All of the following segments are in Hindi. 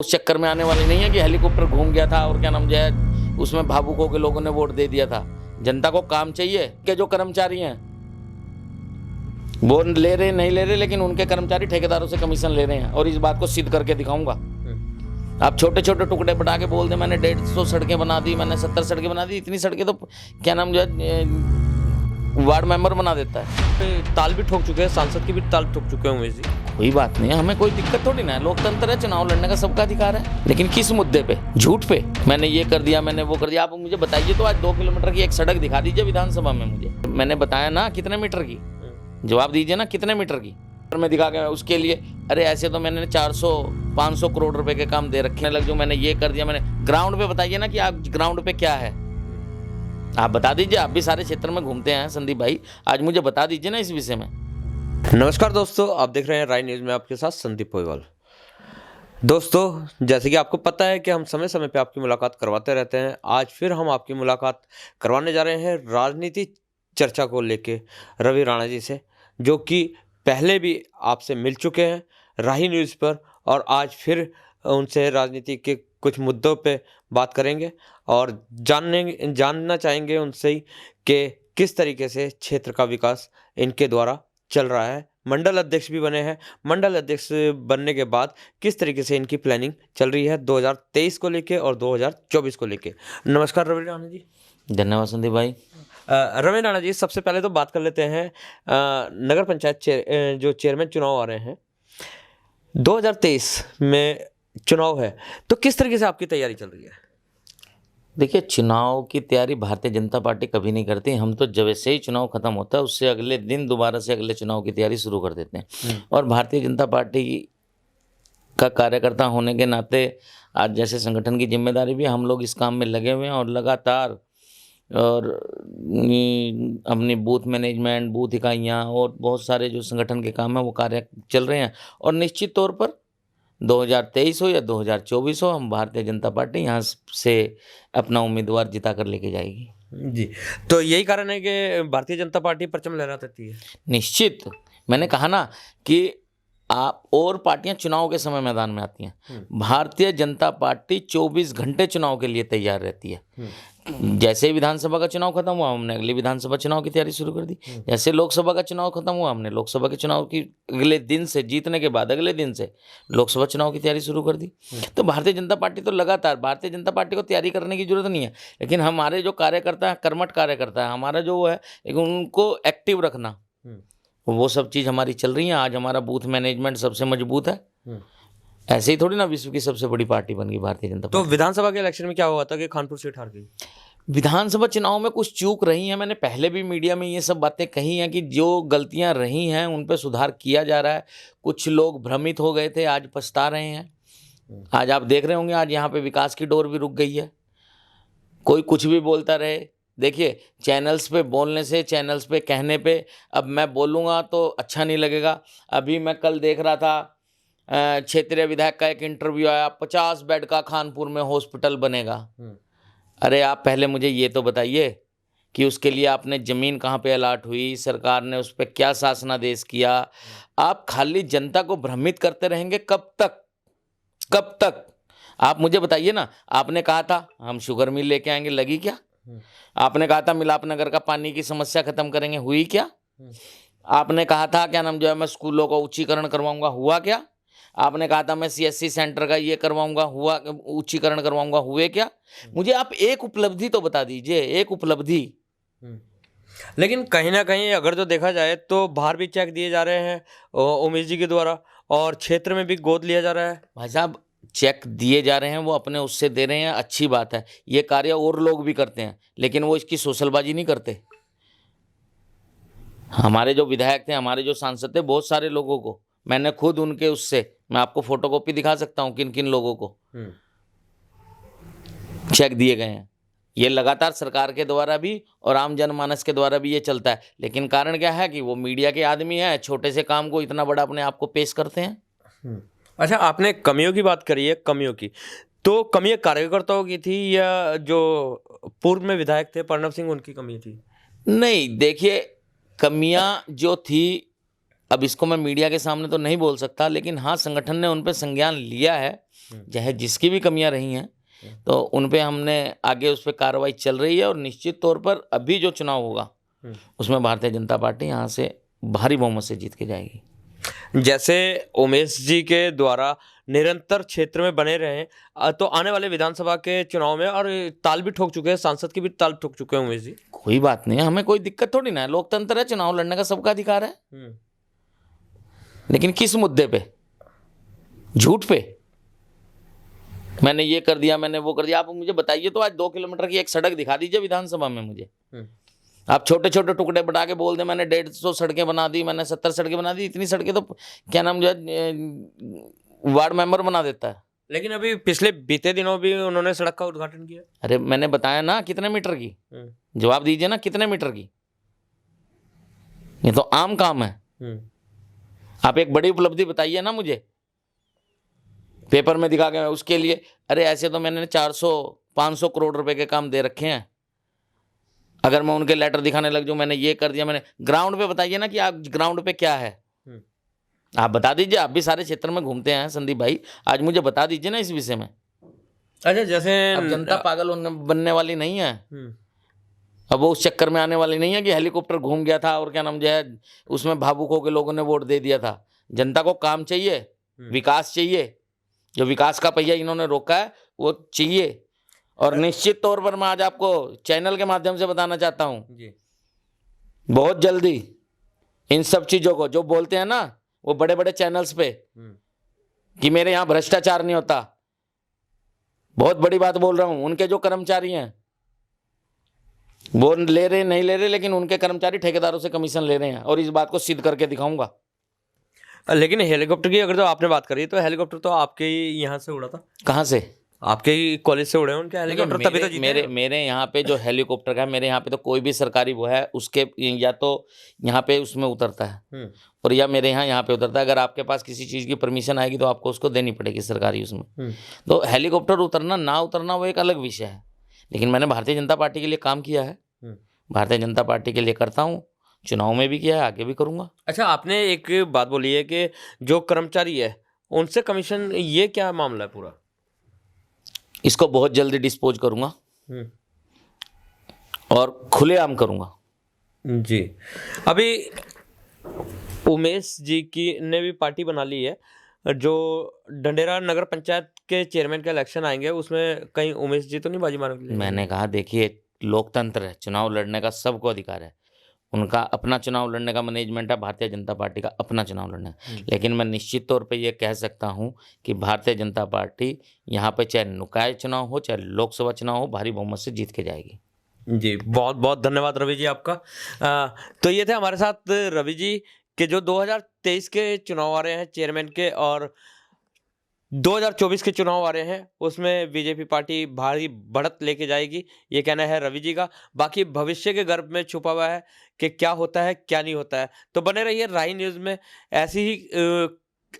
उस चक्कर में आने वाली नहीं है कि हेलीकॉप्टर घूम गया था और क्या नाम जो है उसमें भावुक होकर लोगों ने वोट दे दिया था। जनता को काम चाहिए कि जो कर्मचारी हैं वो ले रहे नहीं ले रहे, लेकिन उनके कर्मचारी ठेकेदारों से कमीशन ले रहे हैं और इस बात को सिद्ध करके दिखाऊंगा। आप छोटे छोटे टुकड़े बना के बोल दे मैंने 150 सड़कें बना दी, मैंने 70 सड़कें बना दी, इतनी सड़कें तो क्या नाम जो है वार्ड मेंबर बना देता है। ताल भी ठोक चुके हैं, सांसद की भी ताल ठोक चुके हैं उमेश जी। कोई बात नहीं है, हमें कोई दिक्कत थोड़ी ना है, लोकतंत्र है, चुनाव लड़ने का सबका अधिकार है। लेकिन किस मुद्दे पे? झूठ पे मैंने ये कर दिया, मैंने वो कर दिया। आप मुझे बताइए तो आज 2 किलोमीटर की एक सड़क दिखा दीजिए विधानसभा में मुझे। मैंने बताया ना कितने मीटर की, जवाब दीजिए ना कितने मीटर की मैं दिखा के उसके लिए। अरे ऐसे तो मैंने 400-500 करोड़ रुपए के काम दे रखे लग जो मैंने ये कर दिया। मैंने ग्राउंड पे बताइए ना कि आप ग्राउंड पे क्या है, आप बता दीजिए। आप भी सारे क्षेत्र में घूमते हैं संदीप भाई, आज मुझे बता दीजिए ना इस विषय में। नमस्कार दोस्तों, आप देख रहे हैं राय न्यूज़ में, आपके साथ संदीप पोईवाल। दोस्तों, जैसे कि आपको पता है कि हम समय समय पे आपकी मुलाकात करवाते रहते हैं। आज फिर हम आपकी मुलाकात करवाने जा रहे हैं राजनीति चर्चा को लेके रवि राणा जी से, जो कि पहले भी आपसे मिल चुके हैं राही न्यूज़ पर, और आज फिर उनसे राजनीति के कुछ मुद्दों पे बात करेंगे और जानना चाहेंगे उनसे ही कि किस तरीके से क्षेत्र का विकास इनके द्वारा चल रहा है। मंडल अध्यक्ष भी बने हैं, मंडल अध्यक्ष बनने के बाद किस तरीके से इनकी प्लानिंग चल रही है 2023 को लेके और 2024 को लेके। नमस्कार रवि राणा जी। धन्यवाद संदीप भाई। रवि राणा जी, सबसे पहले तो बात कर लेते हैं नगर पंचायत जो चेयरमैन चुनाव आ रहे हैं 2023 में चुनाव है, तो किस तरीके से आपकी तैयारी चल रही है? देखिए, चुनाव की तैयारी भारतीय जनता पार्टी कभी नहीं करती। हम तो जब से ही चुनाव खत्म होता है उससे अगले दिन दोबारा से अगले चुनाव की तैयारी शुरू कर देते हैं। और भारतीय जनता पार्टी का कार्यकर्ता होने के नाते आज जैसे संगठन की जिम्मेदारी भी हम लोग इस काम में लगे हुए हैं और लगातार और अपनी बूथ मैनेजमेंट, बूथ इकाइयाँ और बहुत सारे जो संगठन के काम हैं वो कार्य चल रहे हैं। और निश्चित तौर पर 2023 हो या 2024 हो, हम भारतीय जनता पार्टी यहाँ से अपना उम्मीदवार जिता कर लेके जाएगी। जी, तो यही कारण है कि भारतीय जनता पार्टी परचम लहराती है। निश्चित, मैंने कहा ना कि आप और पार्टियां चुनाव के समय मैदान में आती हैं, भारतीय जनता पार्टी 24 घंटे चुनाव के लिए तैयार रहती है। जैसे ही विधानसभा का चुनाव खत्म हुआ हमने अगले विधानसभा चुनाव की तैयारी शुरू कर दी। जैसे लोकसभा का चुनाव खत्म हुआ हमने लोकसभा के चुनाव की अगले दिन से, जीतने के बाद अगले दिन से लोकसभा चुनाव की तैयारी शुरू कर दी। तो भारतीय जनता पार्टी तो लगातार, भारतीय जनता पार्टी को तैयारी करने की जरूरत नहीं है, लेकिन हमारे जो कार्यकर्ता है, कर्मठ कार्यकर्ता है, हमारा जो है उनको एक्टिव रखना, वो सब चीज़ हमारी चल रही है। आज हमारा बूथ मैनेजमेंट सबसे मजबूत है। ऐसे ही थोड़ी ना विश्व की सबसे बड़ी पार्टी बन गई भारतीय जनता तो पार्टी। विधानसभा के इलेक्शन में क्या हुआ था कि कानपुर सीट हार गई? विधानसभा चुनाव में कुछ चूक रही हैं, मैंने पहले भी मीडिया में ये सब बातें कही हैं कि जो गलतियां रही हैं उन पर सुधार किया जा रहा है। कुछ लोग भ्रमित हो गए थे, आज पछता रहे हैं। आज आप देख रहे होंगे आज यहाँ पे विकास की डोर भी रुक गई है। कोई कुछ भी बोलता रहे, देखिए चैनल्स पे बोलने से, चैनल्स पे कहने पे, अब मैं बोलूँगा तो अच्छा नहीं लगेगा। अभी मैं कल देख रहा था क्षेत्रीय विधायक का एक इंटरव्यू आया, 50 बेड का कानपुर में हॉस्पिटल बनेगा। अरे आप पहले मुझे ये तो बताइए कि उसके लिए आपने ज़मीन कहाँ पे अलाट हुई, सरकार ने उस पर क्या शासनादेश किया। आप खाली जनता को भ्रमित करते रहेंगे कब तक, कब तक? आप मुझे बताइए ना। आपने कहा था हम शुगर मिल लेके आएंगे, लगी क्या? आपने कहा था मिलापनगर का पानी की समस्या खत्म करेंगे, हुई क्या? आपने कहा था क्या नाम जो है मैं स्कूलों का उच्चीकरण करवाऊंगा, हुआ क्या? आपने कहा था मैं सीएससी सेंटर का ये करवाऊंगा, हुआ? उच्चीकरण करवाऊंगा, हुए क्या? मुझे आप एक उपलब्धि तो बता दीजिए, एक उपलब्धि। लेकिन कहीं ना कहीं अगर जो देखा जाए तो बाहर भी चेक दिए जा रहे हैं उमेश जी के द्वारा, और क्षेत्र में भी गोद लिया जा रहा है। भाई साहब, चेक दिए जा रहे हैं, वो अपने उससे दे रहे हैं, अच्छी बात है। ये कार्य और लोग भी करते हैं, लेकिन वो इसकी सोशलबाजी नहीं करते। हमारे जो विधायक थे, हमारे जो सांसद थे, बहुत सारे लोगों को मैंने खुद उनके उससे, मैं आपको फोटोकॉपी दिखा सकता हूँ किन किन लोगों को चेक दिए गए हैं। ये लगातार सरकार के द्वारा भी और आम जनमानस के द्वारा भी ये चलता है। लेकिन कारण क्या है कि वो मीडिया के आदमी हैं, छोटे से काम को इतना बड़ा अपने आप को पेश करते हैं। अच्छा, आपने कमियों की बात करी है, कमियों की तो कमियां कार्यकर्ताओं की थी या जो पूर्व में विधायक थे प्रणव सिंह, उनकी कमी थी? नहीं, देखिए कमियां जो थी अब इसको मैं मीडिया के सामने तो नहीं बोल सकता, लेकिन हाँ संगठन ने उन पे संज्ञान लिया है, चाहे जिसकी भी कमियां रही हैं, तो उन पे हमने आगे उस पर कार्रवाई चल रही है और निश्चित तौर पर अभी जो चुनाव होगा उसमें भारतीय जनता पार्टी यहाँ से भारी बहुमत से जीत के जाएगी। जैसे उमेश जी के द्वारा निरंतर क्षेत्र में बने रहे तो आने वाले विधानसभा के चुनाव में और ताल भी ठोक चुके हैं, सांसद की भी ताल ठोक चुके हैं उमेश जी। कोई बात नहीं है, हमें कोई दिक्कत थोड़ी ना है, लोकतंत्र है, चुनाव लड़ने का सबका अधिकार है। लेकिन किस मुद्दे पे? झूठ पे? मैंने ये कर दिया, मैंने वो कर दिया। आप मुझे बताइए तो आज 2 किलोमीटर की एक सड़क दिखा दीजिए विधानसभा में मुझे। आप छोटे छोटे टुकड़े बटा के बोल दे मैंने 150 सड़कें बना दी, मैंने 70 सड़कें बना दी। इतनी सड़कें तो क्या नाम जो है वार्ड मेंबर बना देता है। लेकिन अभी पिछले बीते दिनों भी उन्होंने सड़क का उद्घाटन किया। अरे मैंने बताया ना कितने मीटर की, जवाब दीजिए ना कितने मीटर की। ये तो आम काम है। आप एक बड़ी उपलब्धि बताइए ना मुझे, पेपर में दिखा के उसके लिए। अरे ऐसे तो मैंने 400-500 करोड़ रुपए के काम दे रखे हैं। अगर मैं उनके लेटर दिखाने लग जाऊं मैंने ये कर दिया, मैंने ग्राउंड पे बताइए ना कि आप ग्राउंड पे क्या है। आप बता दीजिए, आप भी सारे क्षेत्र में घूमते हैं संदीप भाई, आज मुझे बता दीजिए ना इस विषय में। अच्छा, जैसे अब जनता पागल बनने वाली नहीं है, अब वो उस चक्कर में आने वाली नहीं है कि हेलीकॉप्टर घूम गया था और क्या नाम जो है उसमें भावुक होकर लोगों ने वोट दे दिया था। जनता को काम चाहिए, विकास चाहिए। जो विकास का पहिया इन्होंने रोका है वो चाहिए। और निश्चित तौर पर मैं आज आपको चैनल के माध्यम से बताना चाहता हूं, बहुत जल्दी इन सब चीजों को जो बोलते हैं ना वो बड़े बड़े चैनल्स पे कि मेरे यहां भ्रष्टाचार नहीं होता, बहुत बड़ी बात बोल रहा हूं। उनके जो कर्मचारी हैं वो ले रहे नहीं ले रहे, लेकिन उनके कर्मचारी ठेकेदारों से कमीशन ले रहे हैं और इस बात को सिद्ध करके दिखाऊंगा। लेकिन हेलीकॉप्टर की अगर तो आपने बात करी तो हेलीकॉप्टर तो आपके ही यहाँ से उड़ा था। कहाँ से? आपके ही कॉलेज से उड़े हैं उनके हेलीकॉप्टर, तभी तो जीते हैं। मेरे यहाँ पे जो हेलीकॉप्टर का है, मेरे यहाँ पे तो कोई भी सरकारी वो है उसके या तो यहाँ पे उसमें उतरता है और या मेरे यहाँ पे उतरता है। अगर आपके पास किसी चीज़ की परमिशन आएगी तो आपको उसको देनी पड़ेगी सरकारी उसमें। तो हेलीकॉप्टर उतरना ना उतरना वो एक अलग विषय है, लेकिन मैंने भारतीय जनता पार्टी के लिए काम किया है, भारतीय जनता पार्टी के लिए करता हूँ, चुनाव में भी किया है, आगे भी करूँगा। अच्छा, आपने एक बात बोली है कि जो कर्मचारी है उनसे कमीशन, ये क्या मामला है पूरा? इसको बहुत जल्दी डिस्पोज करूंगा और खुलेआम करूंगा जी। अभी उमेश जी की ने भी पार्टी बना ली है। जो डंडेरा नगर पंचायत के चेयरमैन का इलेक्शन आएंगे उसमें कहीं उमेश जी तो नहीं बाजी मारेंगे? मैंने कहा देखिए लोकतंत्र है, चुनाव लड़ने का सबको अधिकार है, उनका अपना चुनाव लड़ने का मैनेजमेंट है, भारतीय जनता पार्टी का अपना चुनाव लड़ना है। लेकिन मैं निश्चित तौर पे ये कह सकता हूँ कि भारतीय जनता पार्टी यहाँ पे चाहे निकाय चुनाव हो चाहे लोकसभा चुनाव हो भारी बहुमत से जीत के जाएगी। जी, बहुत बहुत धन्यवाद रवि जी आपका। तो ये थे हमारे साथ रवि जी के जो 2023 के चुनाव आ रहे हैं चेयरमैन के और 2024 के चुनाव आ रहे हैं उसमें बीजेपी पार्टी भारी बढ़त लेके जाएगी, ये कहना है रवि जी का। बाकी भविष्य के गर्भ में छुपा हुआ है कि क्या होता है क्या नहीं होता है। तो बने रहिए राही न्यूज़ में, ऐसी ही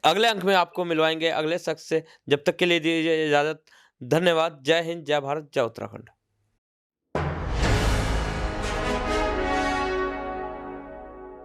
अगले अंक में आपको मिलवाएंगे अगले शख्स से। जब तक के लिए दीजिए इजाज़त। धन्यवाद। जय हिंद, जय भारत, जय उत्तराखंड।